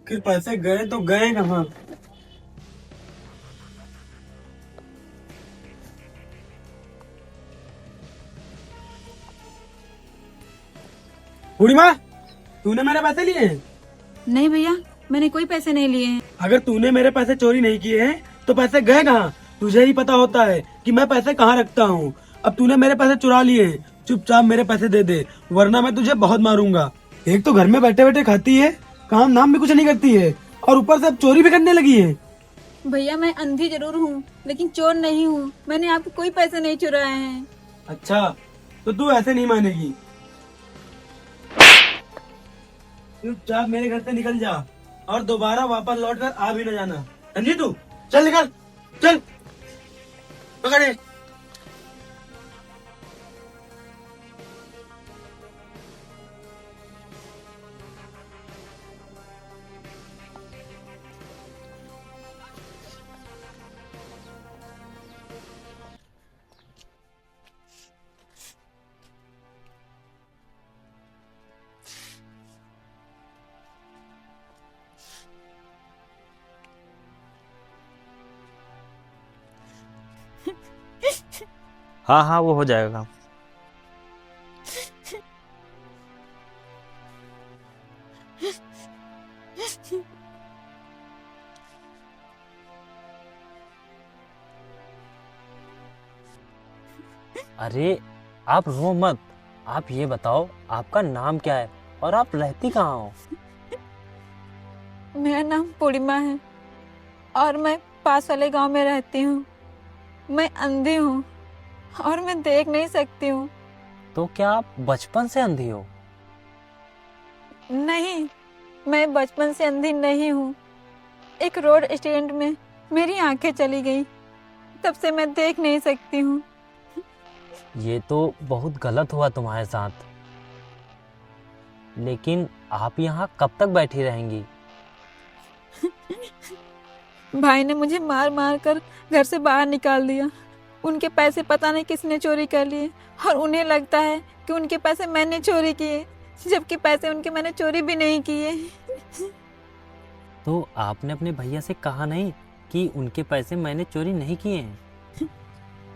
आखिर पैसे गए तो गए कहाँ? बूढ़ी माँ, तूने मेरे पैसे लिए हैं? नहीं भैया, मैंने कोई पैसे नहीं लिए हैं। अगर तूने मेरे पैसे चोरी नहीं किए हैं तो पैसे गए कहाँ? तुझे ही पता होता है कि मैं पैसे कहाँ रखता हूँ। अब तूने मेरे पैसे चुरा लिए हैं, चुपचाप मेरे पैसे दे दे, वरना मैं तुझे बहुत मारूंगा। एक तो घर में बैठे बैठे खाती है, काम नाम भी कुछ नहीं करती है, और ऊपर से अब चोरी भी करने लगी है। भैया मैं अंधी जरूर हूँ लेकिन चोर नहीं हूँ। मैंने आपके कोई पैसे नहीं चुराए हैं। अच्छा, तो तू ऐसे नहीं मानेगी। चुपचाप मेरे घर से निकल जा और दोबारा वापस लौट कर आ भी न जाना। समझी तू? चल निकल, चल पकड़े। हाँ हाँ, वो हो जाएगा। अरे आप रो मत। आप ये बताओ आपका नाम क्या है और आप रहती कहाँ हो? मेरा नाम पूर्णिमा है और मैं पास वाले गांव में रहती हूँ। मैं अंधी हूँ और मैं देख नहीं सकती हूँ। तो क्या आप बचपन से अंधी हो? नहीं, मैं बचपन से अंधी नहीं हूँ। एक रोड एक्सीडेंट में मेरी आंखें चली गई, तब से मैं देख नहीं सकती हूँ। ये तो बहुत गलत हुआ तुम्हारे साथ। लेकिन आप यहाँ कब तक बैठी रहेंगी? भाई ने मुझे मार मार कर घर से बाहर निकाल दिया। उनके पैसे पता नहीं किसने चोरी कर लिए और उन्हें लगता है कि उनके पैसे मैंने चोरी किए, जबकि पैसे उनके मैंने चोरी भी नहीं किए। तो आपने अपने भैया से कहा नहीं कि उनके पैसे मैंने चोरी नहीं किए हैं?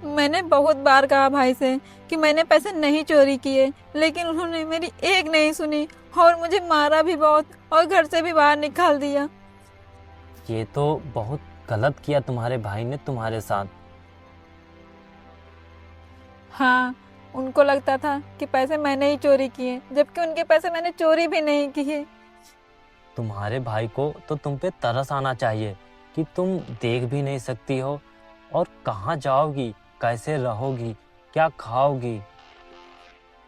मैंने बहुत बार कहा भाई से कि मैंने पैसे नहीं चोरी किए, लेकिन उन्होंने मेरी एक नहीं सुनी और मुझे मारा भी बहुत और घर से भी बाहर निकाल दिया। ये तो बहुत गलत किया तुम्हारे भाई ने तुम्हारे साथ। हाँ, उनको लगता था कि पैसे मैंने ही चोरी किए, जबकि उनके पैसे मैंने चोरी भी नहीं किए। तुम्हारे भाई को तो तुम पे तरस आना चाहिए कि तुम देख भी नहीं सकती हो और कहाँ जाओगी, कैसे रहोगी, क्या खाओगी।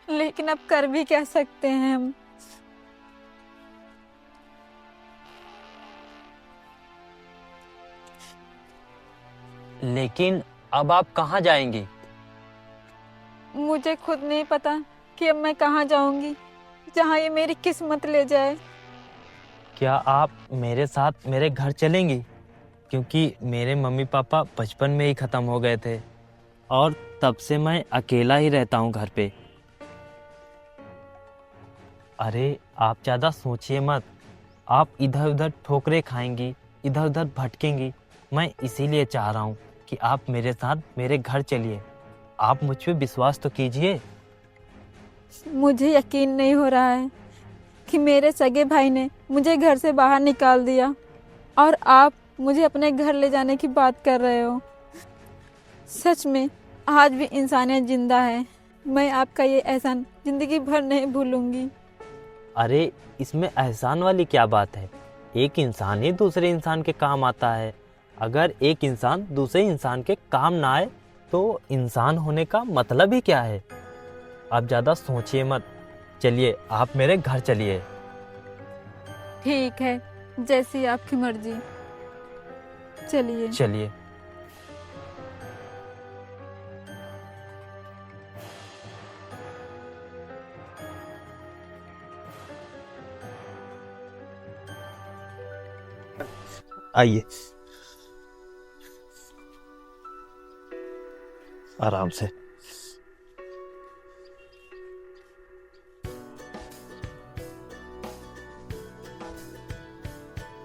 लेकिन अब कर भी क्या सकते हैं हम। लेकिन अब आप कहाँ जाएंगी? मुझे खुद नहीं पता कि अब मैं कहाँ जाऊंगी, जहाँ ये मेरी किस्मत ले जाए। क्या आप मेरे साथ मेरे घर चलेंगी? क्योंकि मेरे मम्मी पापा बचपन में ही ख़त्म हो गए थे और तब से मैं अकेला ही रहता हूँ घर पे। अरे आप ज़्यादा सोचिए मत। आप इधर उधर ठोकरे खाएंगी, इधर उधर भटकेंगी। मैं इसीलिए चाह रहा हूँ कि आप मेरे साथ मेरे घर चलिए। आप मुझ पे विश्वास तो कीजिए। मुझे यकीन नहीं हो रहा है कि मेरे सगे भाई ने मुझे घर से बाहर निकाल दिया और आप मुझे अपने घर ले जाने की बात कर रहे हो। सच में आज भी इंसानियत जिंदा है। मैं आपका ये एहसान जिंदगी भर नहीं भूलूंगी। अरे इसमें एहसान वाली क्या बात है? एक इंसान ही दूसरे इंसान के काम आता है। अगर एक इंसान दूसरे इंसान के काम ना आए तो इंसान होने का मतलब ही क्या है? आप ज़्यादा सोचिए मत। चलिए आप मेरे घर चलिए। ठीक है, जैसी आपकी मर्जी। चलिए। चलिए। आइए, आराम से।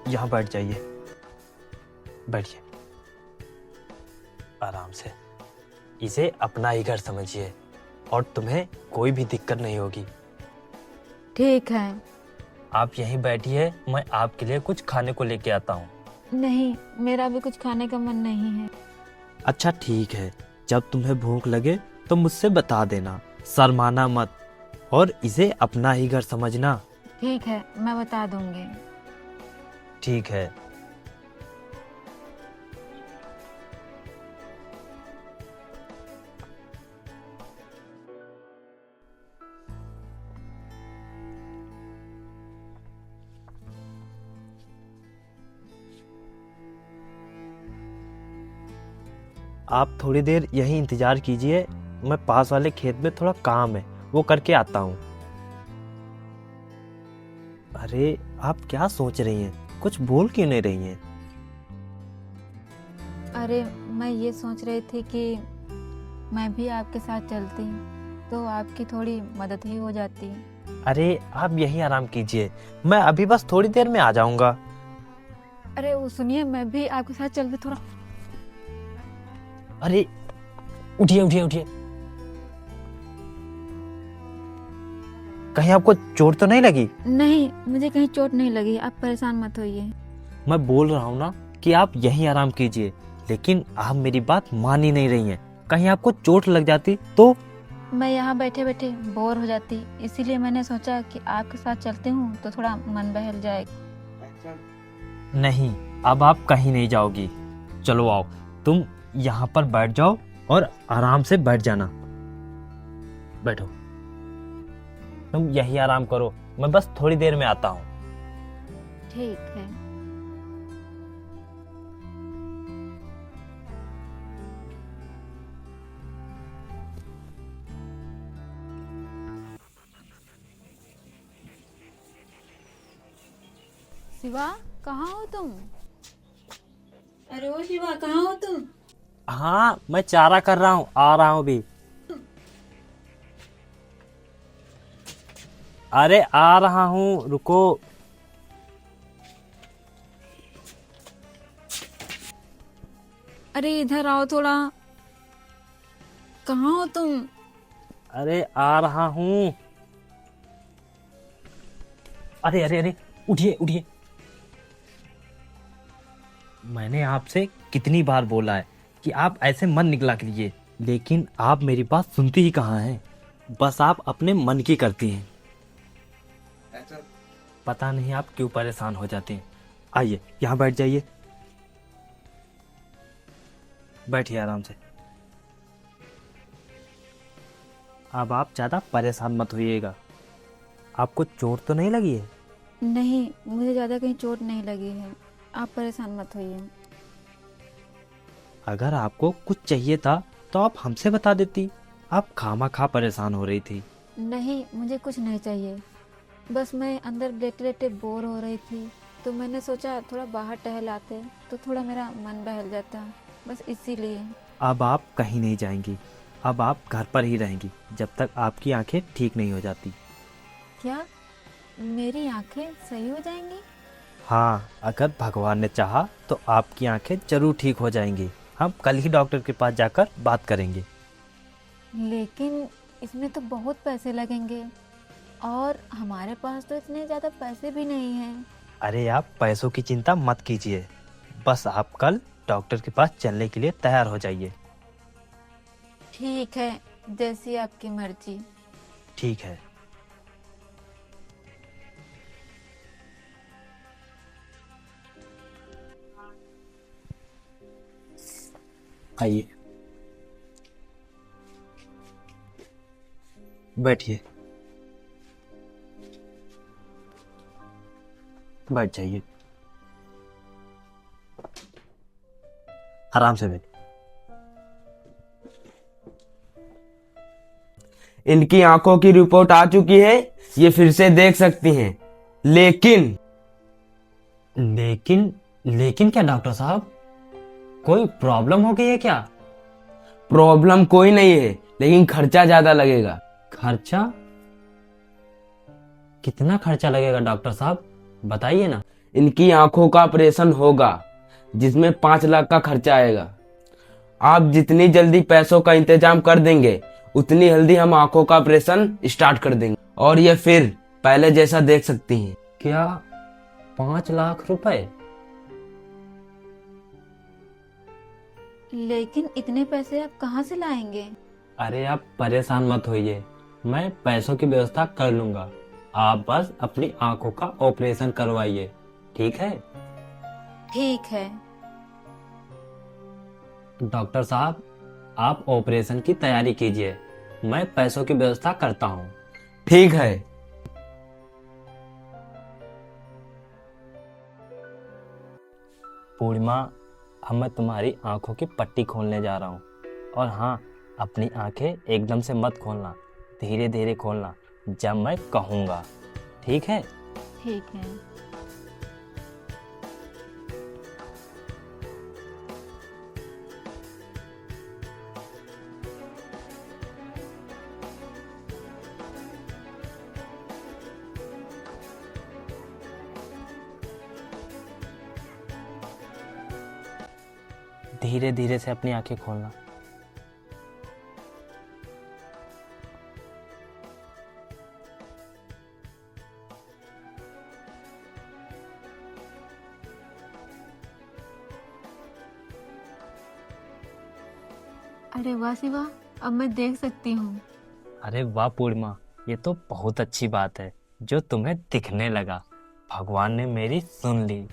यहाँ बैठ जाइए, बैठिए आराम से। इसे अपना ही घर समझिए और तुम्हें कोई भी दिक्कत नहीं होगी। ठीक है। आप यहीं बैठिए, मैं आपके लिए कुछ खाने को लेके आता हूँ। नहीं, मेरा भी कुछ खाने का मन नहीं है। अच्छा ठीक है, जब तुम्हें भूख लगे तो मुझसे बता देना, शर्माना मत और इसे अपना ही घर समझना। ठीक है, मैं बता दूंगी। ठीक है। आप थोड़ी देर यहीं इंतजार कीजिए, मैं पास वाले खेत में थोड़ा काम है वो करके आता हूँ। अरे आप क्या सोच रही हैं, कुछ बोल क्यों नहीं रही हैं? अरे मैं ये सोच रही थी कि मैं भी आपके साथ चलती तो आपकी थोड़ी मदद ही हो जाती। अरे आप यहीं आराम कीजिए, मैं अभी बस थोड़ी देर में आ जाऊंगा। अरे वो सुनिए, मैं भी आपके साथ चलती थोड़ा। अरे उठिए उठिए उठिए, कहीं आपको चोट तो नहीं लगी? नहीं, मुझे कहीं चोट नहीं लगी, आप परेशान मत होइए। मैं बोल रहा हूँ ना कि आप यहीं आराम कीजिए, लेकिन आप मेरी बात मान ही नहीं रही हैं। कहीं आपको चोट लग जाती तो? मैं यहाँ बैठे बैठे बोर हो जाती, इसीलिए मैंने सोचा कि आपके साथ चलती हूँ तो थोड़ा मन बहल जाएगा। नहीं, अब आप कहीं नहीं जाओगी। चलो आओ, तुम यहाँ पर बैठ जाओ और आराम से बैठ जाना। बैठो, तुम यही आराम करो, मैं बस थोड़ी देर में आता हूँ। ठीक है। शिवा, कहाँ हो तुम? अरे ओ शिवा, कहाँ हो तुम? हाँ, मैं चारा कर रहा हूँ, आ रहा हूँ भी। अरे आ रहा हूँ, रुको। अरे इधर आओ थोड़ा। कहाँ हो तुम? अरे आ रहा हूँ। अरे अरे अरे, उठिए उठिए। मैंने आपसे कितनी बार बोला है कि आप ऐसे मन निकला कीजिए, लेकिन आप मेरी बात सुनती ही कहाँ हैं। बस आप अपने मन की करती हैं। पता नहीं आप क्यों परेशान हो जाते हैं। आइए यहाँ बैठ जाइए, बैठिए आराम से। अब आप ज़्यादा परेशान मत होइएगा। आपको चोट तो नहीं लगी है? नहीं, मुझे ज़्यादा कहीं चोट नहीं लगी है, आप परेशान मत होइए। अगर आपको कुछ चाहिए था तो आप हमसे बता देती। आप खामा परेशान हो रही थी। नहीं, मुझे कुछ नहीं चाहिए, बस मैं अंदर लेटे लेटे बोर हो रही थी तो मैंने सोचा थोड़ा बाहर टहल आते तो थोड़ा मेरा मन बहल जाता, बस इसीलिए। अब आप कहीं नहीं जाएंगी, अब आप घर पर ही रहेंगी जब तक आपकी आंखें ठीक नहीं हो जाती। क्या मेरी आंखें सही हो जाएंगी? हाँ, अगर भगवान ने चाहा तो आपकी आंखें जरूर ठीक हो जाएंगी। हम कल ही डॉक्टर के पास जाकर बात करेंगे। लेकिन इसमें तो बहुत पैसे लगेंगे और हमारे पास तो इतने ज़्यादा पैसे भी नहीं हैं। अरे आप पैसों की चिंता मत कीजिए, बस आप कल डॉक्टर के पास चलने के लिए तैयार हो जाइए। ठीक है, जैसी आपकी मर्जी। ठीक है। आइए, बैठिए, बैठ जाइए, आराम से बैठ। इनकी आंखों की रिपोर्ट आ चुकी है, ये फिर से देख सकती हैं। लेकिन लेकिन क्या डॉक्टर साहब, कोई प्रॉब्लम हो गई है क्या? प्रॉब्लम कोई नहीं है, लेकिन खर्चा ज्यादा लगेगा। खर्चा? कितना खर्चा लगेगा डॉक्टर साहब, बताइए ना। इनकी आंखों का ऑपरेशन होगा, जिसमें 5 लाख का खर्चा आएगा। आप जितनी जल्दी पैसों का इंतजाम कर देंगे, उतनी जल्दी हम आंखों का ऑपरेशन स्टार्ट कर देंगे और ये फिर पहले जैसा देख सकती हैं। क्या 5 लाख रुपए? लेकिन इतने पैसे आप कहाँ से लाएंगे? अरे आप परेशान मत होइए, मैं पैसों की व्यवस्था कर लूंगा। आप बस अपनी आंखों का ऑपरेशन करवाइए, ठीक है? ठीक है। डॉक्टर साहब, आप ऑपरेशन की तैयारी कीजिए, मैं पैसों की व्यवस्था करता हूँ। ठीक है। पूर्णिमा, अब मैं तुम्हारी आंखों की पट्टी खोलने जा रहा हूँ। और हाँ, अपनी आंखें एकदम से मत खोलना, धीरे धीरे खोलना जब मैं कहूँगा, ठीक है? ठीक है। धीरे धीरे से अपनी आंखें खोलना। अरे वाह शिवा, अब मैं देख सकती हूँ। अरे वाह पूर्णिमा, ये तो बहुत अच्छी बात है जो तुम्हें दिखने लगा। भगवान ने मेरी सुन ली।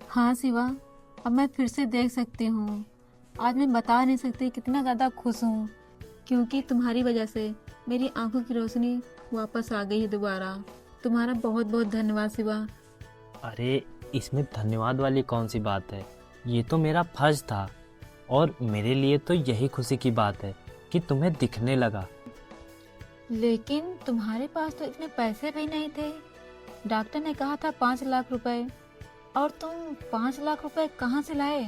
हाँ शिवा, अब मैं फिर से देख सकती हूँ। आज मैं बता नहीं सकती कितना ज़्यादा खुश हूँ, क्योंकि तुम्हारी वजह से मेरी आंखों की रोशनी वापस आ गई है दोबारा। तुम्हारा बहुत बहुत धन्यवाद शिवा। अरे इसमें धन्यवाद वाली कौन सी बात है, ये तो मेरा फर्ज था और मेरे लिए तो यही खुशी की बात है कि तुम्हें दिखने लगा। लेकिन तुम्हारे पास तो इतने पैसे भी नहीं थे। डॉक्टर ने कहा था 5 लाख रुपए, और तुम 5 लाख रुपए कहाँ से लाए?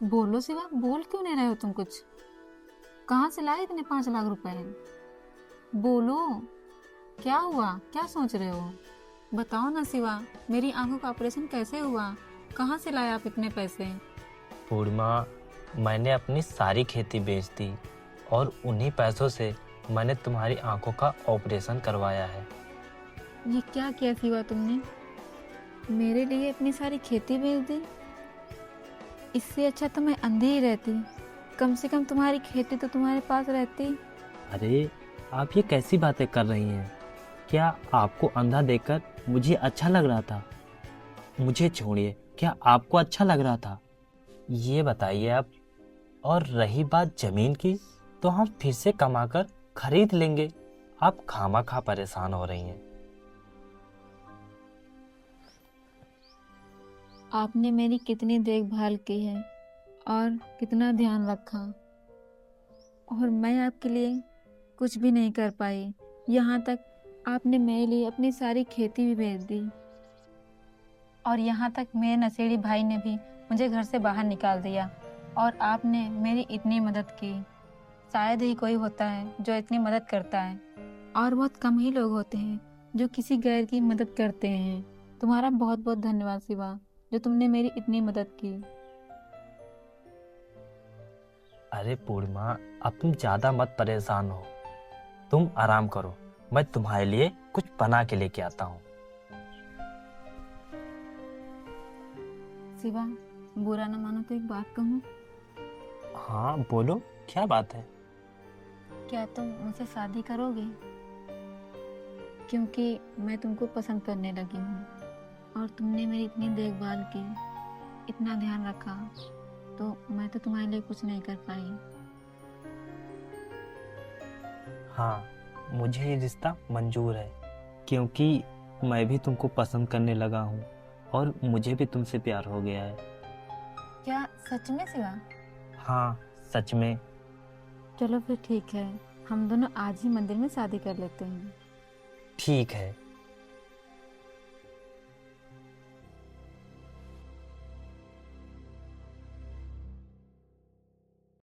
बोलो शिवा, बोल क्यों नहीं रहे हो तुम कुछ? कहाँ से लाए इतने 5 लाख रुपए? बोलो, क्या हुआ, क्या सोच रहे हो? बताओ ना शिवा, मेरी आंखों का ऑपरेशन कैसे हुआ? कहाँ से लाए आप इतने पैसे? पूर्णिमा, मैंने अपनी सारी खेती बेच दी और उन्हीं पैसों से मैंने तुम्हारी आंखों का ऑपरेशन करवाया है। ये क्या किया शिवा तुमने? मेरे लिए अपनी सारी खेती बेच दी? इससे अच्छा तो मैं अंधी ही रहती। कम से कम तुम्हारी खेती तो तुम्हारे पास रहती। अरे आप ये कैसी बातें कर रही हैं? क्या आपको अंधा देखकर मुझे अच्छा लग रहा था? मुझे छोड़िए, क्या आपको अच्छा लग रहा था? ये बताइए आप। और रही बात जमीन की, तो हम फिर से कमाकर खरीद लेंगे। आप खामखा परेशान हो रही हैं। आपने मेरी कितनी देखभाल की है और कितना ध्यान रखा, और मैं आपके लिए कुछ भी नहीं कर पाई। यहाँ तक आपने मेरे लिए अपनी सारी खेती भी भेज दी, और यहाँ तक मेरे नशेड़ी भाई ने भी मुझे घर से बाहर निकाल दिया, और आपने मेरी इतनी मदद की। शायद ही कोई होता है जो इतनी मदद करता है, और बहुत कम ही लोग होते हैं जो किसी गैर की मदद करते हैं। तुम्हारा बहुत बहुत धन्यवाद शिवा, जो तुमने मेरी इतनी मदद की। अरे पूर्णिमा, अब तुम ज़्यादा मत परेशान हो, तुम आराम करो। मैं तुम्हारे लिए कुछ बना के लेके आता हूँ। शिवा, बुरा ना मानो तो एक बात कहूँ? हाँ बोलो, क्या बात है? क्या तुम मुझसे शादी करोगे? क्योंकि मैं तुमको पसंद करने लगी हूँ, और तुमने मेरी इतनी देखभाल की, इतना ध्यान रखा, तो मैं तो तुम्हारे लिए कुछ नहीं कर पाई। हाँ, मुझे ये रिश्ता मंजूर है, क्योंकि मैं भी तुमको पसंद करने लगा हूँ और मुझे भी तुमसे प्यार हो गया है। क्या सच में शिवा? हाँ, सच में। चलो फिर ठीक है, हम दोनों आज ही मंदिर में शादी कर लेते हैं। ठीक है।